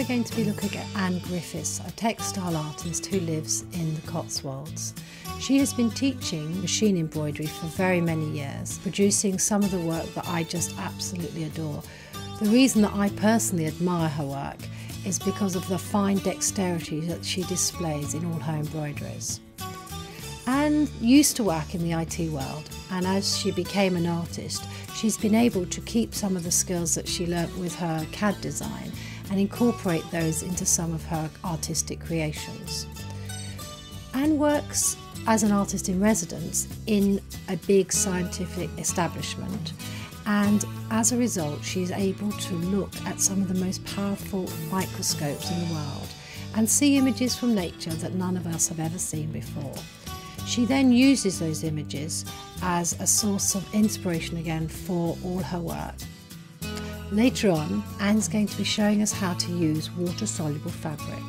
we're going to be looking at Anne Griffiths, a textile artist who lives in the Cotswolds. She has been teaching machine embroidery for very many years, producing some of the work that I just absolutely adore. The reason that I personally admire her work is because of the fine dexterity that she displays in all her embroideries. Anne used to work in the IT world, and as she became an artist, she's been able to keep some of the skills that she learnt with her CAD design and incorporate those into some of her artistic creations. Anne works as an artist in residence in a big scientific establishment, and as a result she's able to look at some of the most powerful microscopes in the world and see images from nature that none of us have ever seen before. She then uses those images as a source of inspiration again for all her work. Later on, Anne's going to be showing us how to use water-soluble fabric.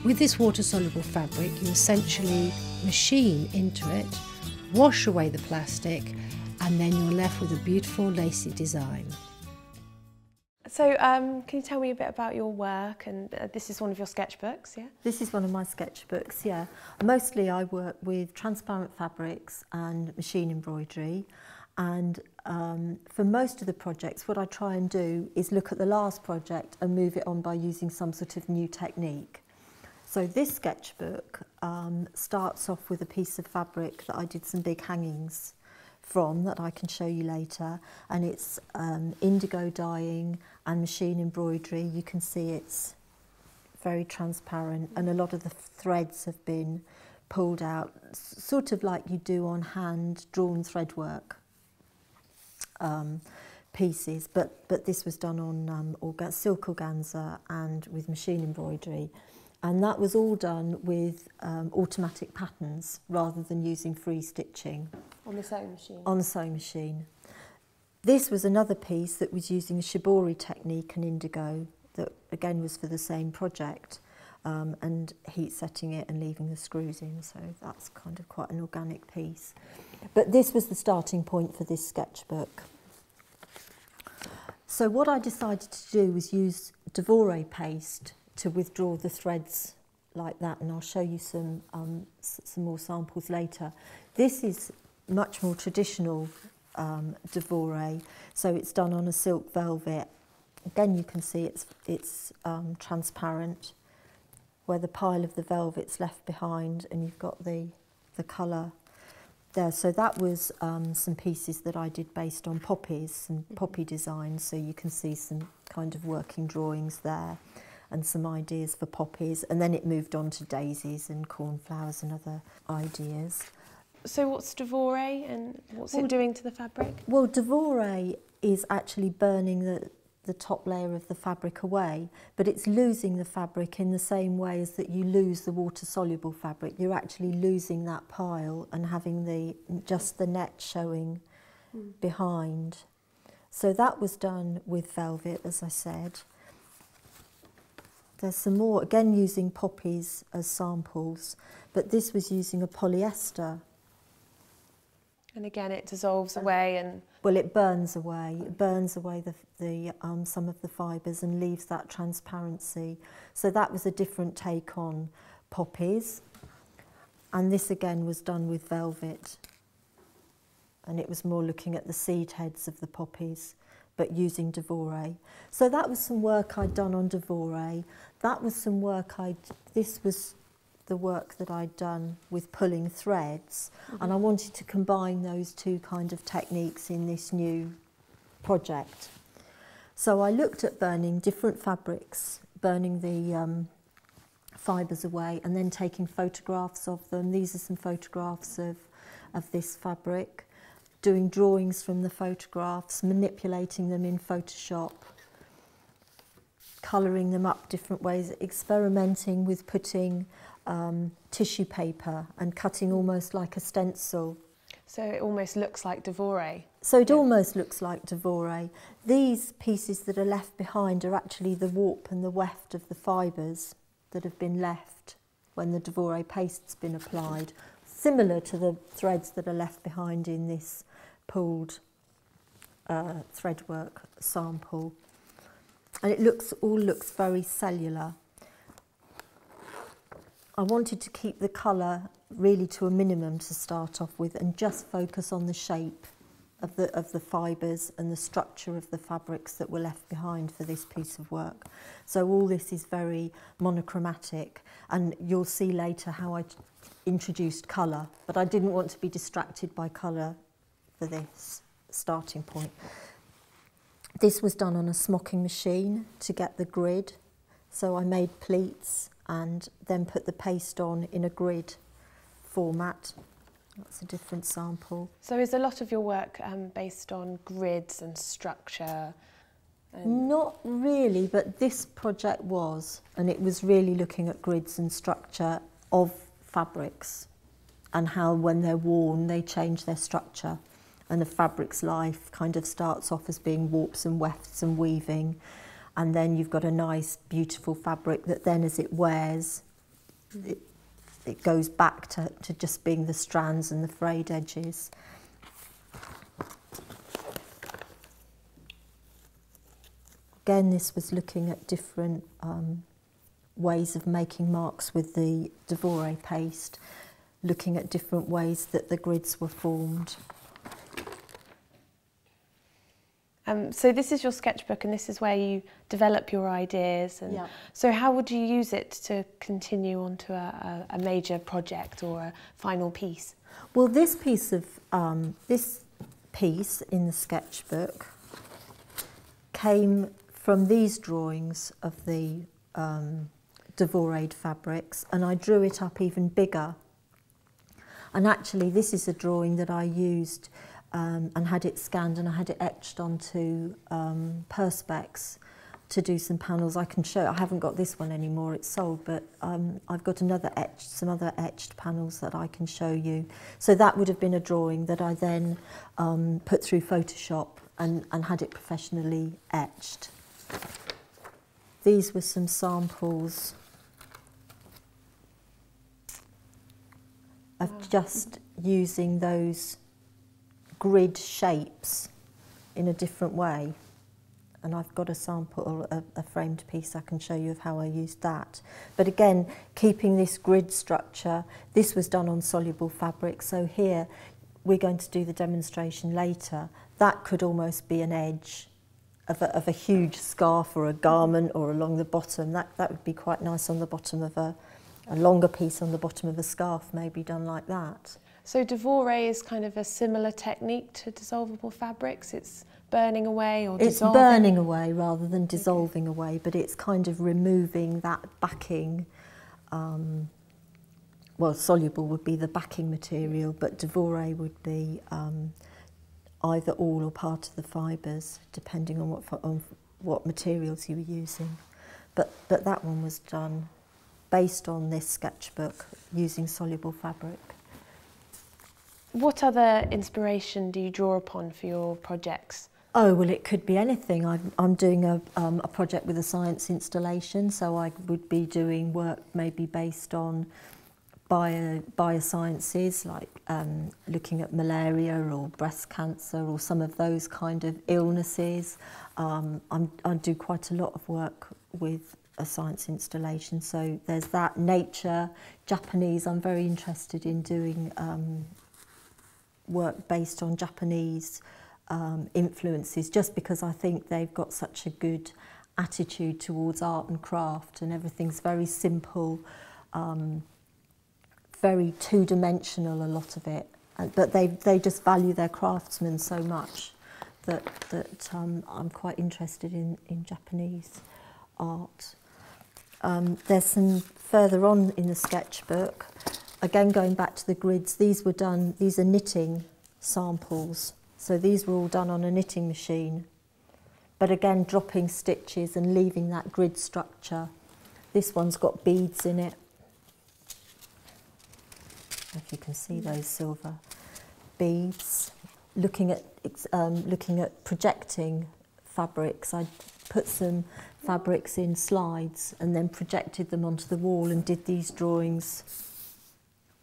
With this water-soluble fabric, you essentially machine into it, wash away the plastic, and then you're left with a beautiful lacy design. So can you tell me a bit about your work? And this is one of your sketchbooks, yeah? This is one of my sketchbooks, yeah. Mostly I work with transparent fabrics and machine embroidery, and for most of the projects what I try and do is look at the last project and move it on by using some sort of new technique. So this sketchbook starts off with a piece of fabric that I did some big hangings from that I can show you later, and it's indigo dyeing and machine embroidery. You can see it's very transparent, and a lot of the threads have been pulled out, sort of like you do on hand drawn thread work pieces, but this was done on silk organza and with machine embroidery. And that was all done with automatic patterns rather than using free stitching. On the sewing machine? On the sewing machine. This was another piece that was using a shibori technique and indigo that again was for the same project, and heat setting it and leaving the screws in, so that's kind of quite an organic piece. But this was the starting point for this sketchbook. So what I decided to do was use Devore paste to withdraw the threads like that, and I'll show you some more samples later. This is much more traditional Devore, so it's done on a silk velvet. Again, you can see it's transparent, where the pile of the velvet's left behind, and you've got the colour there. So that was some pieces that I did based on poppies, some poppy designs, so you can see some kind of working drawings there and some ideas for poppies, and then it moved on to daisies and cornflowers and other ideas. So what's Devore and what's it doing to the fabric? Well, Devore is actually burning the top layer of the fabric away, but it's losing the fabric in the same way as that you lose the water-soluble fabric. You're actually losing that pile and having just the net showing behind. So that was done with velvet, as I said. There's some more, again using poppies as samples, but this was using a polyester. And again, it dissolves away and... Well, it burns away. It burns away some of the fibres and leaves that transparency. So that was a different take on poppies. And this again was done with velvet. And it was more looking at the seed heads of the poppies, but using Devore. So that was some work I'd done on Devore. That was some work this was the work that I'd done with pulling threads, and I wanted to combine those two kind of techniques in this new project. So I looked at burning different fabrics, burning the fibres away, and then taking photographs of them. These are some photographs of this fabric, doing drawings from the photographs, manipulating them in Photoshop, colouring them up different ways, experimenting with putting tissue paper and cutting almost like a stencil. So it almost looks like Devore. So it almost looks like Devore. These pieces that are left behind are actually the warp and the weft of the fibres that have been left when the Devore paste's been applied, similar to the threads that are left behind in this pulled threadwork sample. And it all looks very cellular. I wanted to keep the colour really to a minimum to start off with and just focus on the shape of the fibres and the structure of the fabrics that were left behind for this piece of work. So all this is very monochromatic, and you'll see later how I introduced colour, but I didn't want to be distracted by colour for this starting point. This was done on a smocking machine to get the grid, so I made pleats and then put the paste on in a grid format. That's a different sample. So is a lot of your work based on grids and structure? Not really, but this project was, and it was really looking at grids and structure of fabrics and how when they're worn they change their structure, and the fabric's life kind of starts off as being warps and wefts and weaving, and then you've got a nice beautiful fabric that then as it wears it goes back to just being the strands and the frayed edges. Again, this was looking at different ways of making marks with the Embroidery paste, looking at different ways that the grids were formed. So this is your sketchbook, and this is where you develop your ideas. And so how would you use it to continue onto a major project or a final piece? Well, this piece in the sketchbook came from these drawings of the Embroidered fabrics, and I drew it up even bigger. And actually, this is a drawing that I used and had it scanned, and I had it etched onto perspex to do some panels. I can show. I haven't got this one anymore; it's sold. But I've got some other etched panels that I can show you. So that would have been a drawing that I then put through Photoshop and had it professionally etched. These were some samples of just using those grid shapes in a different way, and I've got a sample, a framed piece I can show you of how I used that. But again, keeping this grid structure, this was done on soluble fabric, so here we're going to do the demonstration later. That could almost be an edge of a huge scarf or a garment, or along the bottom. That would be quite nice on the bottom of a longer piece on the bottom of a scarf, maybe done like that. So Embroidery is kind of a similar technique to dissolvable fabrics. It's burning away or dissolving? It's burning away rather than dissolving away, but it's kind of removing that backing. Well, soluble would be the backing material, but Embroidery would be either all or part of the fibres, depending on what materials you were using. But that one was done based on this sketchbook using soluble fabric. What other inspiration do you draw upon for your projects? Oh, well, it could be anything. I'm doing a project with a science installation, so I would be doing work maybe based on biosciences, like looking at malaria or breast cancer or some of those kind of illnesses. I do quite a lot of work with a science installation, so there's that. Nature, Japanese, I'm very interested in doing work based on Japanese influences, just because I think they've got such a good attitude towards art and craft, and everything's very simple, very two-dimensional, a lot of it, but they just value their craftsmen so much that I'm quite interested in Japanese art. There's some further on in the sketchbook. Again, going back to the grids, these are knitting samples. So these were all done on a knitting machine. But again, dropping stitches and leaving that grid structure. This one's got beads in it. If you can see those silver beads. Looking at projecting fabrics, I put some fabrics in slides and then projected them onto the wall and did these drawings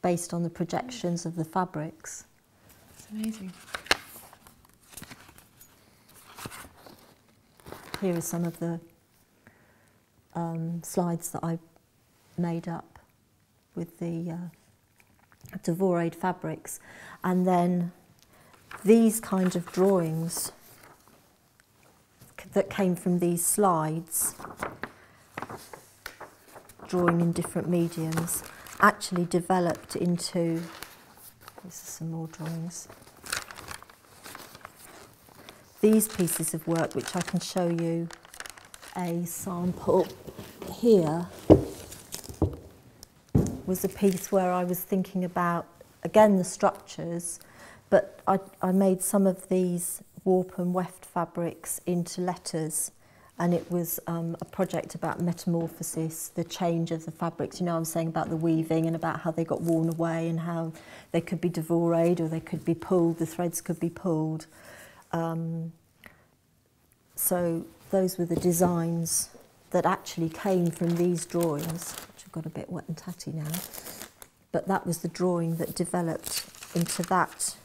based on the projections of the fabrics. It's amazing. Here are some of the slides that I made up with the Devorayed fabrics, and then these kind of drawings that came from these slides, drawing in different mediums, actually developed into, this is some more drawings, these pieces of work, which I can show you a sample here, was a piece where I was thinking about, again, the structures, but I made some of these warp and weft fabrics into letters, and it was a project about metamorphosis, the change of the fabrics. You know, I was saying about the weaving and about how they got worn away and how they could be devorayed or they could be pulled, the threads could be pulled. So those were the designs that actually came from these drawings, which have got a bit wet and tatty now. But that was the drawing that developed into that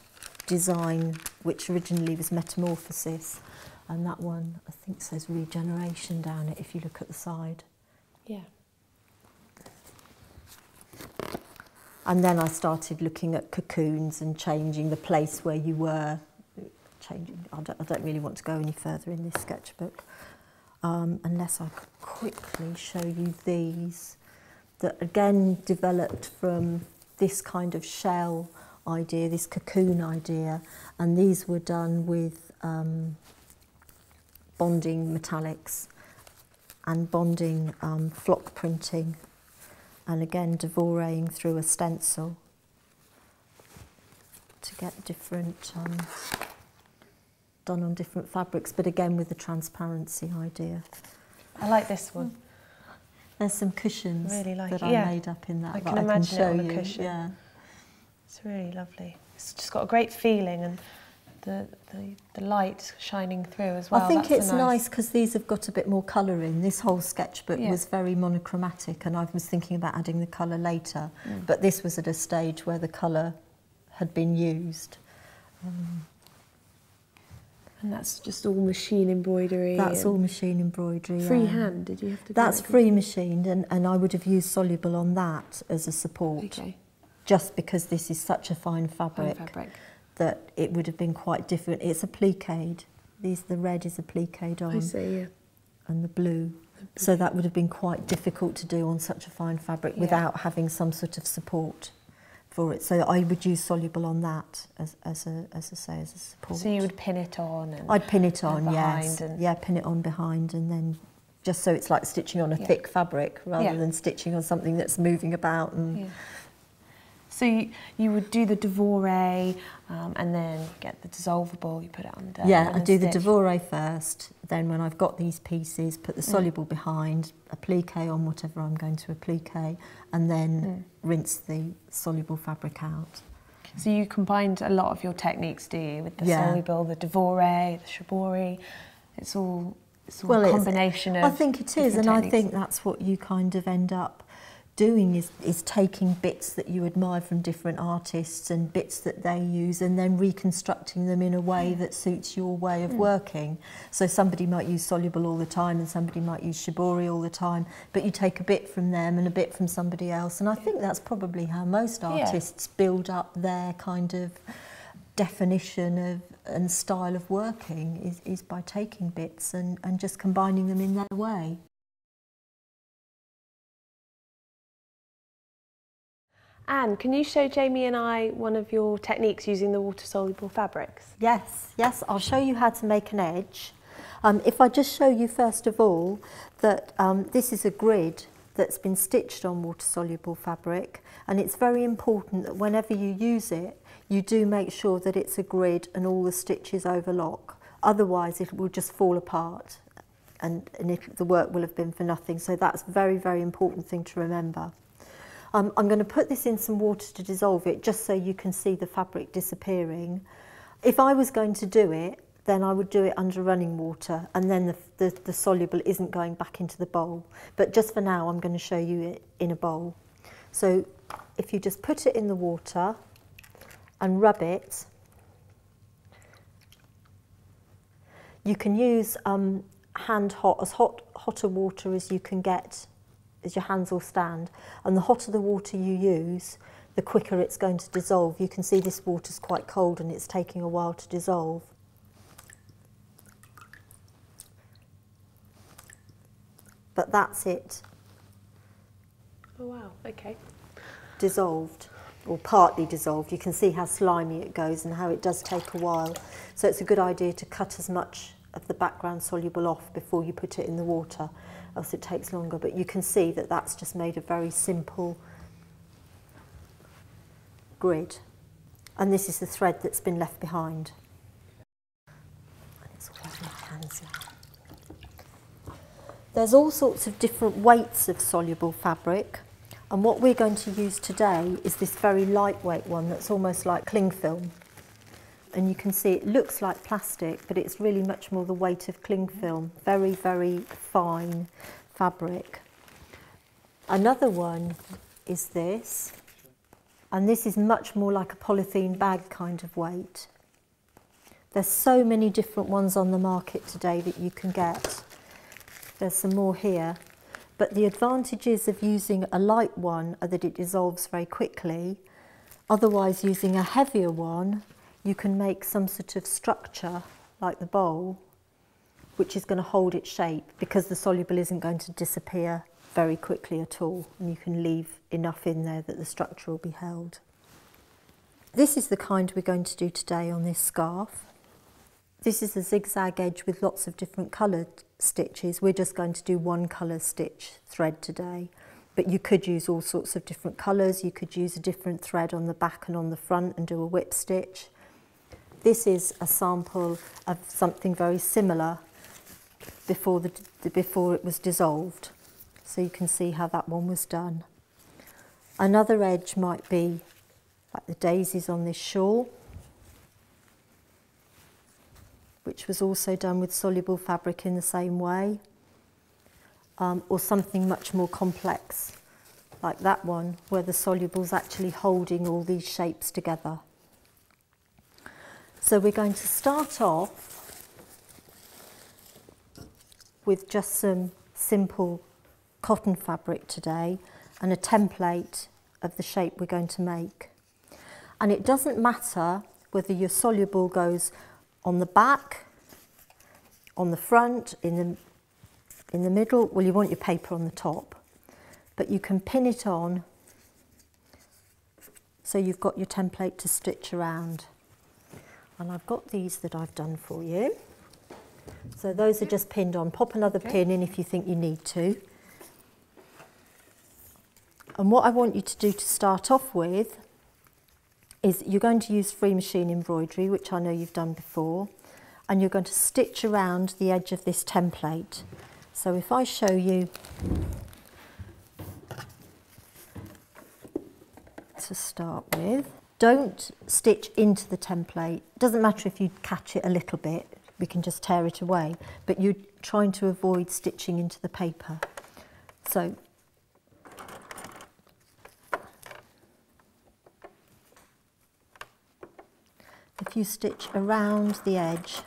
design, which originally was metamorphosis. And that one, I think, says regeneration down it if you look at the side. Yeah. And then I started looking at cocoons and changing the place where you were. I don't really want to go any further in this sketchbook. Unless I could quickly show you these that again developed from this kind of shell idea, this cocoon idea, and these were done with bonding metallics and bonding flock printing, and again devoraying through a stencil to get different done on different fabrics, but again with the transparency idea. I like this one. There's some cushions really like that it. I made up in that. I can imagine it on a cushion. Yeah. It's really lovely. It's just got a great feeling, and the light shining through as well. I think it's nice because these have got a bit more colour in. This whole sketchbook was very monochromatic, and I was thinking about adding the colour later, but this was at a stage where the colour had been used. And that's just all machine embroidery? That's all machine embroidery, Freehand, did you have to do That's free machined, and I would have used soluble on that as a support. Okay. Just because this is such a fine fabric, that it would have been quite different. It's appliqued. The red is appliqued on. I see, yeah. And the blue. So that would have been quite difficult to do on such a fine fabric without having some sort of support for it. So I would use soluble on that as a support. So you would pin it on? And I'd pin it on, yes. Yeah, pin it on behind, and then just so it's like stitching on a thick fabric rather than stitching on something that's moving about. And So you would do the Devorayed and then get the dissolvable, you put it under. Yeah, I do the Devorayed first, then when I've got these pieces, put the soluble behind, applique on whatever I'm going to applique, and then rinse the soluble fabric out. So you combined a lot of your techniques, do you, with the soluble, the Devorayed, the shibori? It's all a combination of. I think it is, and techniques. I think that's what you kind of end up doing is taking bits that you admire from different artists and bits that they use, and then reconstructing them in a way that suits your way of working. So somebody might use soluble all the time and somebody might use shibori all the time, but you take a bit from them and a bit from somebody else, and I think that's probably how most artists build up their kind of definition of and style of working is by taking bits and just combining them in their way. Anne, can you show Jamie and I one of your techniques using the water-soluble fabrics? Yes, I'll show you how to make an edge. If I just show you first of all that this is a grid that's been stitched on water-soluble fabric, and it's very important that whenever you use it, you do make sure that it's a grid and all the stitches overlock. Otherwise it will just fall apart and the work will have been for nothing. So that's a very, very important thing to remember. I'm going to put this in some water to dissolve it, just so you can see the fabric disappearing. If I was going to do it, then I would do it under running water, and then the soluble isn't going back into the bowl. But just for now, I'm going to show you it in a bowl. So if you just put it in the water and rub it, you can use hotter water as you can get, as your hands will stand. And the hotter the water you use, the quicker it's going to dissolve. You can see this water's quite cold and it's taking a while to dissolve. But that's it. Oh wow, okay. Dissolved, or partly dissolved. You can see how slimy it goes and how it does take a while. So it's a good idea to cut as much of the background soluble off before you put it in the water, else it takes longer. But you can see that that's just made a very simple grid. And this is the thread that's been left behind. And it's all over my hands now. There's all sorts of different weights of soluble fabric. And what we're going to use today is this very lightweight one that's almost like cling film. And you can see it looks like plastic, but it's really much more the weight of cling film. Very, very fine fabric. Another one is this. And this is much more like a polythene bag kind of weight. There's so many different ones on the market today that you can get. There's some more here. But the advantages of using a light one are that it dissolves very quickly. Otherwise, using a heavier one, you can make some sort of structure, like the bowl, which is going to hold its shape because the soluble isn't going to disappear very quickly at all. And you can leave enough in there that the structure will be held. This is the kind we're going to do today on this scarf. This is a zigzag edge with lots of different coloured stitches. We're just going to do one colour stitch thread today, but you could use all sorts of different colours. You could use a different thread on the back and on the front and do a whip stitch. This is a sample of something very similar before it was dissolved. So you can see how that one was done. Another edge might be like the daisies on this shawl, which was also done with soluble fabric in the same way, or something much more complex, like that one, where the soluble's actually holding all these shapes together. So we're going to start off with just some simple cotton fabric today and a template of the shape we're going to make. And it doesn't matter whether your soluble goes on the back, on the front, in the middle. Well, you want your paper on the top, but you can pin it on so you've got your template to stitch around. And I've got these that I've done for you. So those are just pinned on. Pop another pin in if you think you need to. And what I want you to do to start off with is you're going to use free machine embroidery, which I know you've done before, and you're going to stitch around the edge of this template. So if I show you to start with, don't stitch into the template. It doesn't matter if you catch it a little bit, we can just tear it away, but you're trying to avoid stitching into the paper. So if you stitch around the edge,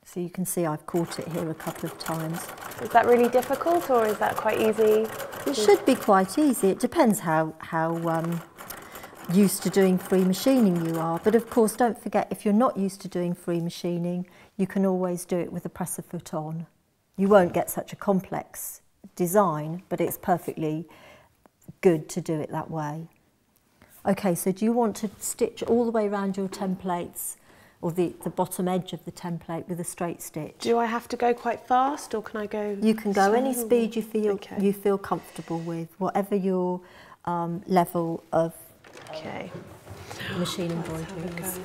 so you can see I've caught it here a couple of times. Is that really difficult or is that quite easy? It should be quite easy. It depends how used to doing free machining you are. But of course, don't forget, if you're not used to doing free machining, you can always do it with a presser foot on. You won't get such a complex design, but it's perfectly good to do it that way. Okay, so do you want to stitch all the way around your templates, or the bottom edge of the template with a straight stitch? Do I have to go quite fast or can I go? You can go any slow? speed you feel comfortable with, whatever your level of machine embroidery is.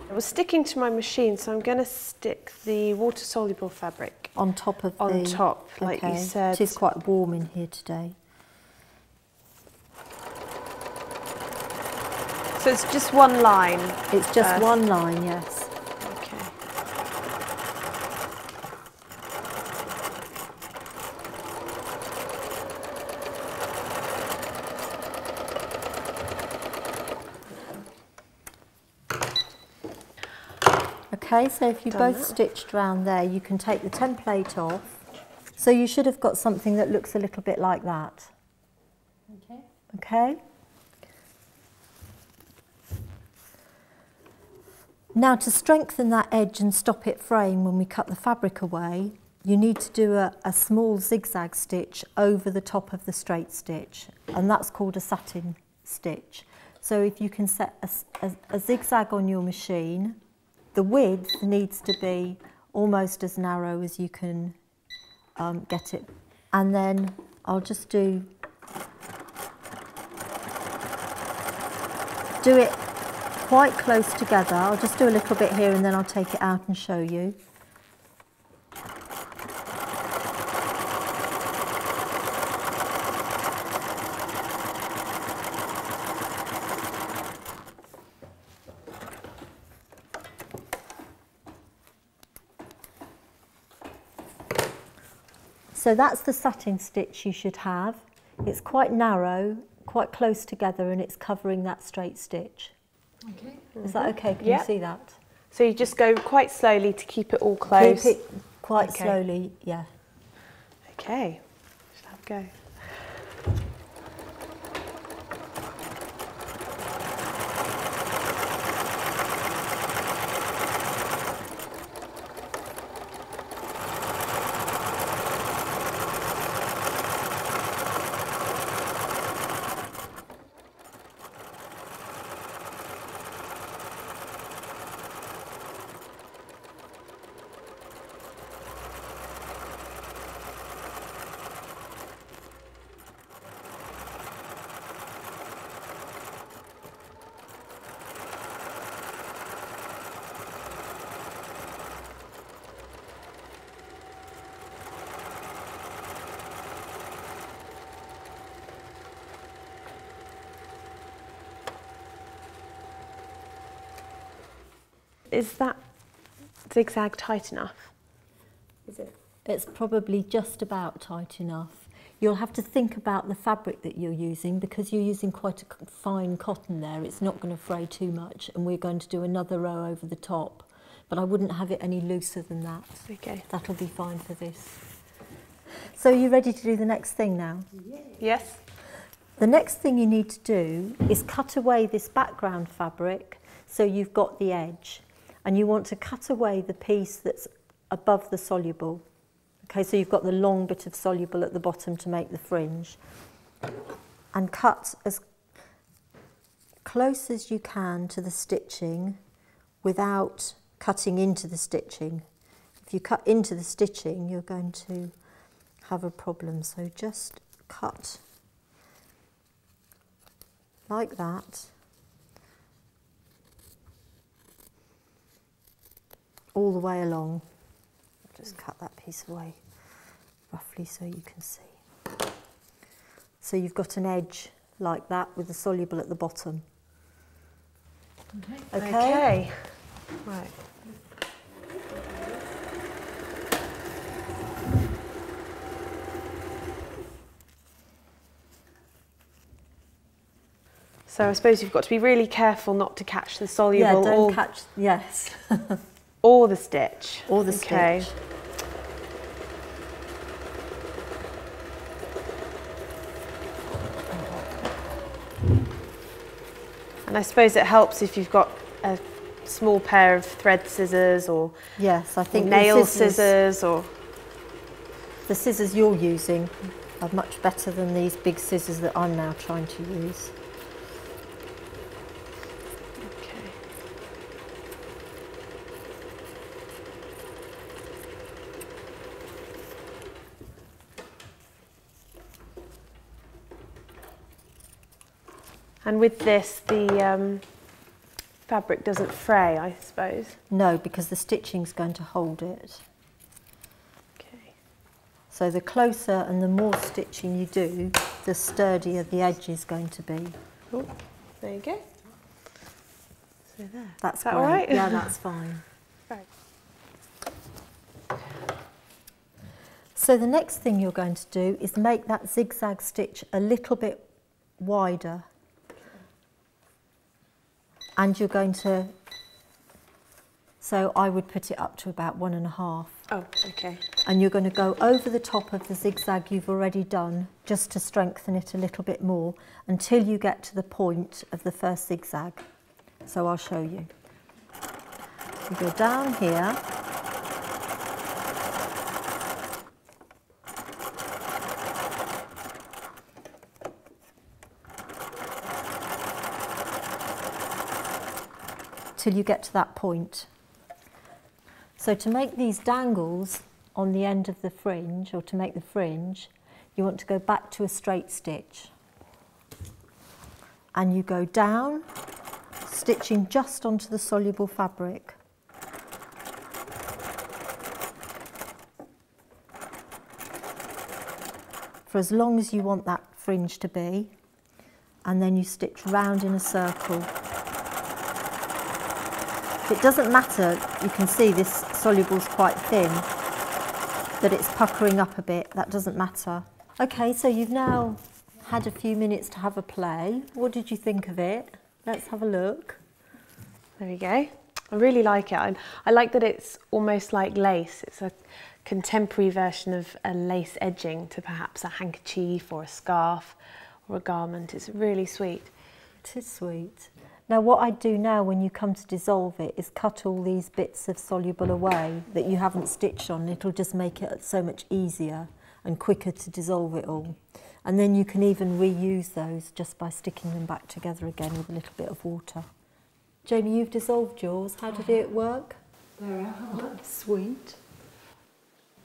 It was sticking to my machine, so I'm going to stick the water-soluble fabric on top of on top, like you said. It is quite warm in here today. So it's just one line? It's just one line, yes. Okay. Okay, so if you both stitched round there, you can take the template off. So you should have got something that looks a little bit like that. Okay. Okay. Now, to strengthen that edge and stop it fraying when we cut the fabric away, you need to do a small zigzag stitch over the top of the straight stitch, and that's called a satin stitch. So if you can set a zigzag on your machine, the width needs to be almost as narrow as you can get it. And then I'll just do it quite close together. I'll just do a little bit here and then I'll take it out and show you. So that's the satin stitch you should have. It's quite narrow, quite close together, and it's covering that straight stitch. Okay. Is that okay? Can you see that? So you just go quite slowly to keep it all close? Keep it quite slowly, yeah. Okay, just have a go. Is that zigzag tight enough? Is it? It's probably just about tight enough. You'll have to think about the fabric that you're using, because you're using quite a fine cotton there. It's not going to fray too much, and we're going to do another row over the top. But I wouldn't have it any looser than that. Okay. That'll be fine for this. So are you ready to do the next thing now? Yes. The next thing you need to do is cut away this background fabric so you've got the edge. And you want to cut away the piece that's above the soluble. Okay, so you've got the long bit of soluble at the bottom to make the fringe. And cut as close as you can to the stitching without cutting into the stitching. If you cut into the stitching, you're going to have a problem. So just cut like that. All the way along. Just cut that piece away roughly so you can see. So you've got an edge like that with the soluble at the bottom. Okay. Okay. Right. So I suppose you've got to be really careful not to catch the soluble. Yeah, don't catch, yes. Or the stitch. Or the stitch. And I suppose it helps if you've got a small pair of thread scissors or yes, I think nail scissors or the scissors you're using are much better than these big scissors that I'm now trying to use. And with this, the fabric doesn't fray, I suppose. No, because the stitching's going to hold it. Okay. So the closer and the more stitching you do, the sturdier the edge is going to be. Oh, there you go. So there. That's Is that great. all right? Yeah, that's fine. Right. So the next thing you're going to do is make that zigzag stitch a little bit wider. And you're going to, so I would put it up to about 1.5. Oh, okay. And you're going to go over the top of the zigzag you've already done, just to strengthen it a little bit more, until you get to the point of the first zigzag. So I'll show you. You go down here. Till you get to that point. So to make these dangles on the end of the fringe, or to make the fringe, you want to go back to a straight stitch. And you go down, stitching just onto the soluble fabric. For as long as you want that fringe to be, and then you stitch round in a circle. It doesn't matter, you can see this soluble's quite thin, that it's puckering up a bit, that doesn't matter. Okay, so you've now had a few minutes to have a play. What did you think of it? Let's have a look. There we go. I really like it. I like that it's almost like lace. It's a contemporary version of a lace edging to perhaps a handkerchief or a scarf or a garment. It's really sweet. It is sweet. Now what I do now when you come to dissolve it is cut all these bits of soluble away that you haven't stitched on. It'll just make it so much easier and quicker to dissolve it all. And then you can even reuse those just by sticking them back together again with a little bit of water. Jamie, you've dissolved yours. How did it work? Very Sweet.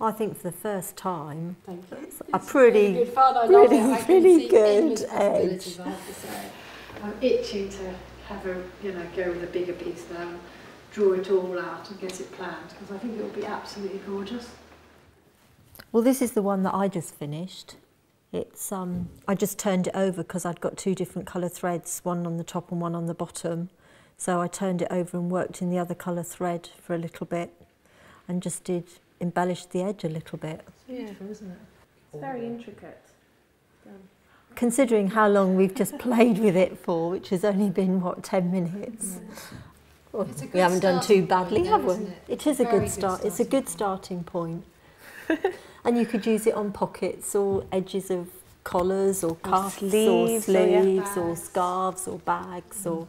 I think for the first time, Thank you. a pretty, good fun. I love really, it. I can really see good endless edge. possibilities, I have to say. I'm itching to have a, go with a bigger piece now, draw it all out and get it planned, because I think it will be absolutely gorgeous. Well, this is the one that I just finished. It's I just turned it over because I'd got two different colour threads, one on the top and one on the bottom. So I turned it over and worked in the other colour thread for a little bit and just embellished the edge a little bit. Yeah, isn't it? It's very intricate. Considering how long we've just played with it for, which has only been, what, 10 minutes? Well, we haven't done too badly, have we? It is a good start. It's a good starting point. And you could use it on pockets or edges of collars or cuffs or sleeves or scarves or bags or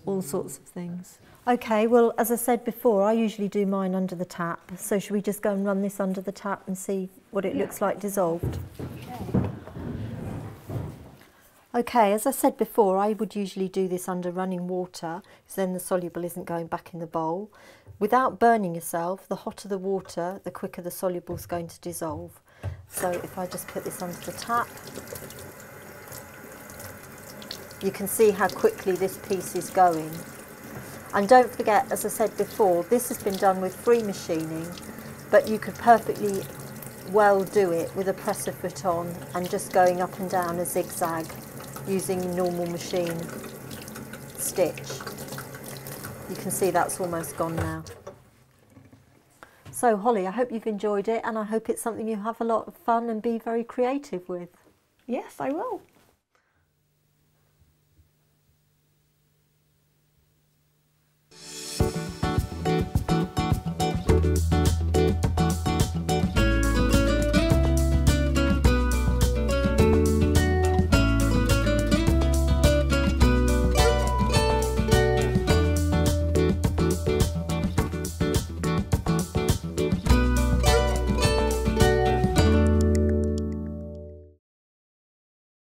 all sorts of things. Okay, well, as I said before, I usually do mine under the tap. So should we just go and run this under the tap and see what it looks like dissolved? Okay, as I said before, I would usually do this under running water, because then the soluble isn't going back in the bowl. Without burning yourself, the hotter the water, the quicker the soluble is going to dissolve. So if I just put this under the tap, you can see how quickly this piece is going. And don't forget, as I said before, this has been done with free machining, but you could perfectly well do it with a presser foot on and just going up and down a zigzag using normal machine stitch. You can see that's almost gone now. So Holly, I hope you've enjoyed it and I hope it's something you have a lot of fun and be very creative with. Yes, I will.